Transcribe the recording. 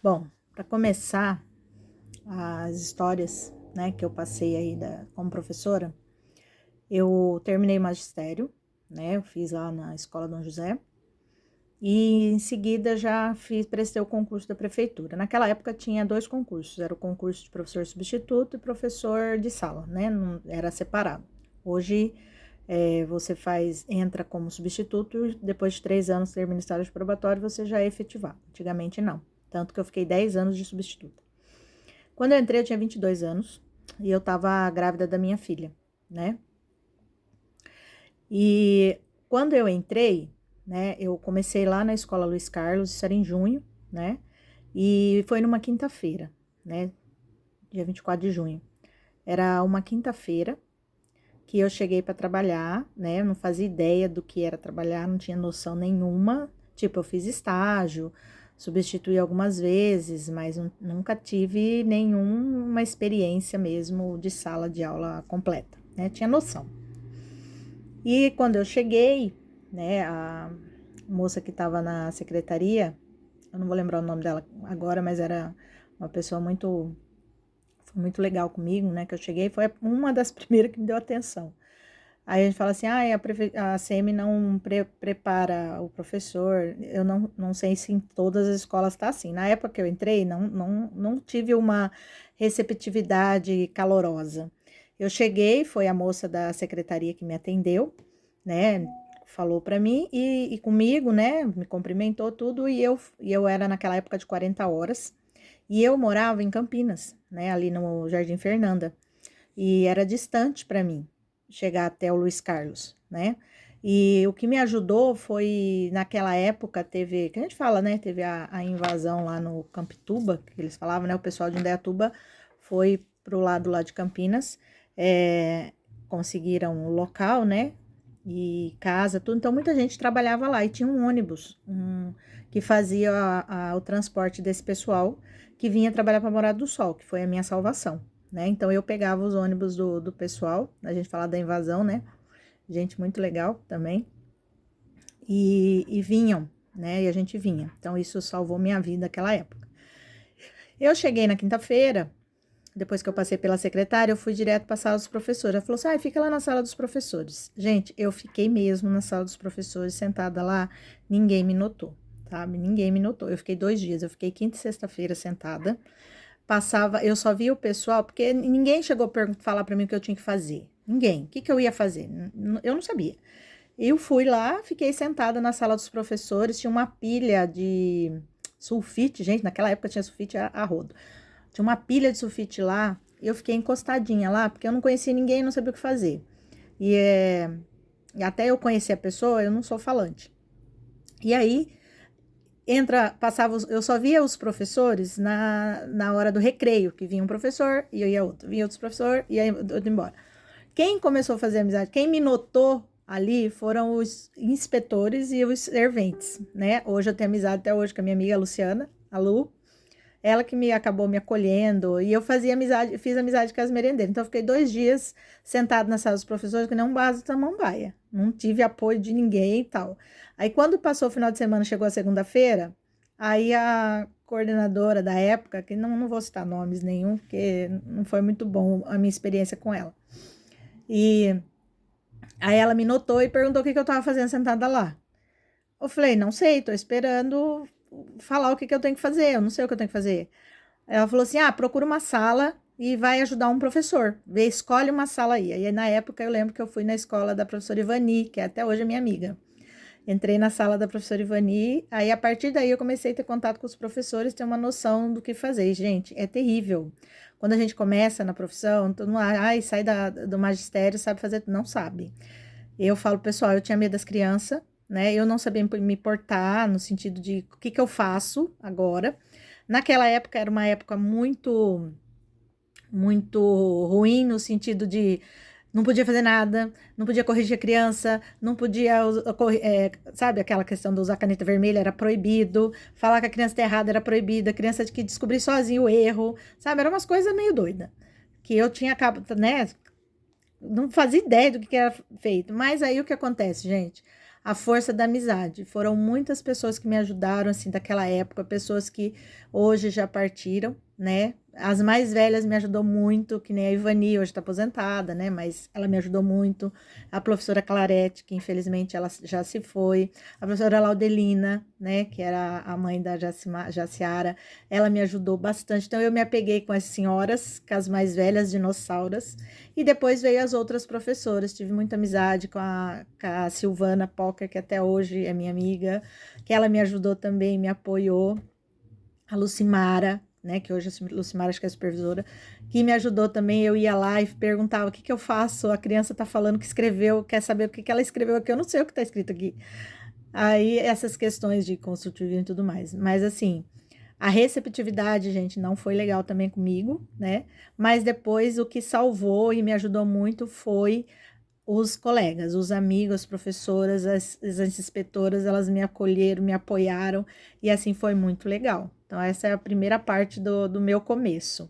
Bom, para começar as histórias, né, que eu passei aí como professora, eu terminei magistério, né, eu fiz lá na Escola Dom José, e em seguida prestei o concurso da prefeitura. Naquela época tinha dois concursos, era o concurso de professor substituto e professor de sala, né, não, era separado. Hoje você entra como substituto e depois de 3 anos termina o estágio de probatório, você já é efetivado. Antigamente não, tanto que eu fiquei 10 anos de substituto. Quando eu entrei, eu tinha 22 anos e eu tava grávida da minha filha, né? E quando eu entrei, né, eu comecei lá na Escola Luiz Carlos, isso era em junho, né? E foi numa quinta-feira, né? Dia 24 de junho. Era uma quinta-feira que eu cheguei para trabalhar, né? Eu não fazia ideia do que era trabalhar, não tinha noção nenhuma. Tipo, eu fiz estágio, substituí algumas vezes, mas nunca tive nenhuma experiência mesmo de sala de aula completa, né? Tinha noção. E quando eu cheguei, né, a moça que estava na secretaria, eu não vou lembrar o nome dela agora, mas era uma pessoa foi muito legal comigo, né, que eu cheguei, foi uma das primeiras que me deu atenção. Aí a gente fala assim, a CM não prepara o professor, eu não sei se em todas as escolas está assim. Na época que eu entrei, não tive uma receptividade calorosa. Eu cheguei, foi a moça da secretaria que me atendeu, né, falou para mim e comigo, né, me cumprimentou tudo e eu era naquela época de 40 horas e eu morava em Campinas, né, ali no Jardim Fernanda e era distante para mim chegar até o Luiz Carlos, né? E o que me ajudou foi, naquela época, que a gente fala, né? Teve a invasão lá no Campituba, que eles falavam, né? O pessoal de Indaiatuba foi pro lado lá de Campinas, conseguiram o local, né? E casa, tudo. Então, muita gente trabalhava lá e tinha um ônibus que fazia o transporte desse pessoal que vinha trabalhar para Morada do Sol, que foi a minha salvação, né? Então eu pegava os ônibus do pessoal, a gente fala da invasão, né? Gente muito legal também, e vinham, né? E a gente vinha. Então isso salvou minha vida naquela época. Eu cheguei na quinta-feira, depois que eu passei pela secretária, eu fui direto para a sala dos professores. Ela falou assim: fica lá na sala dos professores. Gente, eu fiquei mesmo na sala dos professores, sentada lá, ninguém me notou, sabe? Ninguém me notou. Eu fiquei 2 dias, eu fiquei quinta e sexta-feira sentada. Passava, eu só via o pessoal, porque ninguém chegou a falar para mim o que eu tinha que fazer. Ninguém. O que eu ia fazer? Eu não sabia. Eu fui lá, fiquei sentada na sala dos professores, tinha uma pilha de sulfite, gente, naquela época tinha sulfite a rodo. Tinha uma pilha de sulfite lá, eu fiquei encostadinha lá, porque eu não conhecia ninguém, não sabia o que fazer. E, e até eu conhecer a pessoa, eu não sou falante. E aí, eu só via os professores na hora do recreio, que vinha um professor e eu ia outro, vinha outro professor e aí eu ia embora. Quem começou a fazer amizade, quem me notou ali foram os inspetores e os serventes, né? Hoje eu tenho amizade até hoje com a minha amiga Luciana, a Lu, ela que acabou me acolhendo e eu fiz amizade com as merendeiras. Então eu fiquei 2 dias sentado na sala dos professores que nem um vaso de samambaia. Não tive apoio de ninguém e tal. Aí quando passou o final de semana, chegou a segunda-feira, aí a coordenadora da época, que não vou citar nomes nenhum, porque não foi muito bom a minha experiência com ela. E aí ela me notou e perguntou o que eu estava fazendo sentada lá. Eu falei, não sei, tô esperando falar o que eu tenho que fazer, eu não sei o que eu tenho que fazer. Ela falou assim: procura uma sala e vai ajudar um professor. Escolhe uma sala aí. Aí na época eu lembro que eu fui na escola da professora Ivani, que é até hoje minha amiga. Entrei na sala da professora Ivani, aí a partir daí eu comecei a ter contato com os professores, ter uma noção do que fazer. E, gente, é terrível. Quando a gente começa na profissão, todo mundo, sai do magistério, sabe fazer, não sabe. Eu falo, pessoal, eu tinha medo das crianças, né? Eu não sabia me portar no sentido de o que eu faço agora. Naquela época era uma época muito ruim no sentido de não podia fazer nada, não podia corrigir a criança, não podia, sabe, aquela questão de usar caneta vermelha era proibido, falar que a criança está errada era proibido, a criança tinha que descobrir sozinho o erro, sabe, eram umas coisas meio doidas, que eu tinha né, não fazia ideia do que era feito, mas aí o que acontece, gente? a força da amizade. Foram muitas pessoas que me ajudaram, assim, daquela época, pessoas que hoje já partiram, né? As mais velhas me ajudou muito, que nem a Ivani, hoje está aposentada, né? Mas ela me ajudou muito. A professora Clarete, que infelizmente ela já se foi. A professora Laudelina, né? Que era a mãe da Jaciara, ela me ajudou bastante. Então eu me apeguei com as senhoras, com as mais velhas dinossauras. E depois veio as outras professoras. Tive muita amizade com a Silvana Pocker, que até hoje é minha amiga, que ela me ajudou também, me apoiou. A Lucimara, né, que hoje a Lucimara acho que é supervisora, que me ajudou também. Eu ia lá e perguntava o que que eu faço, a criança tá falando que escreveu, quer saber o que que ela escreveu aqui, eu não sei o que tá escrito aqui. Aí essas questões de construtivismo e tudo mais. Mas assim, a receptividade, gente, não foi legal também comigo, né? Mas depois o que salvou e me ajudou muito foi os colegas, os amigos, as professoras, as inspetoras, elas me acolheram, me apoiaram, e assim foi muito legal. Então, essa é a primeira parte do meu começo.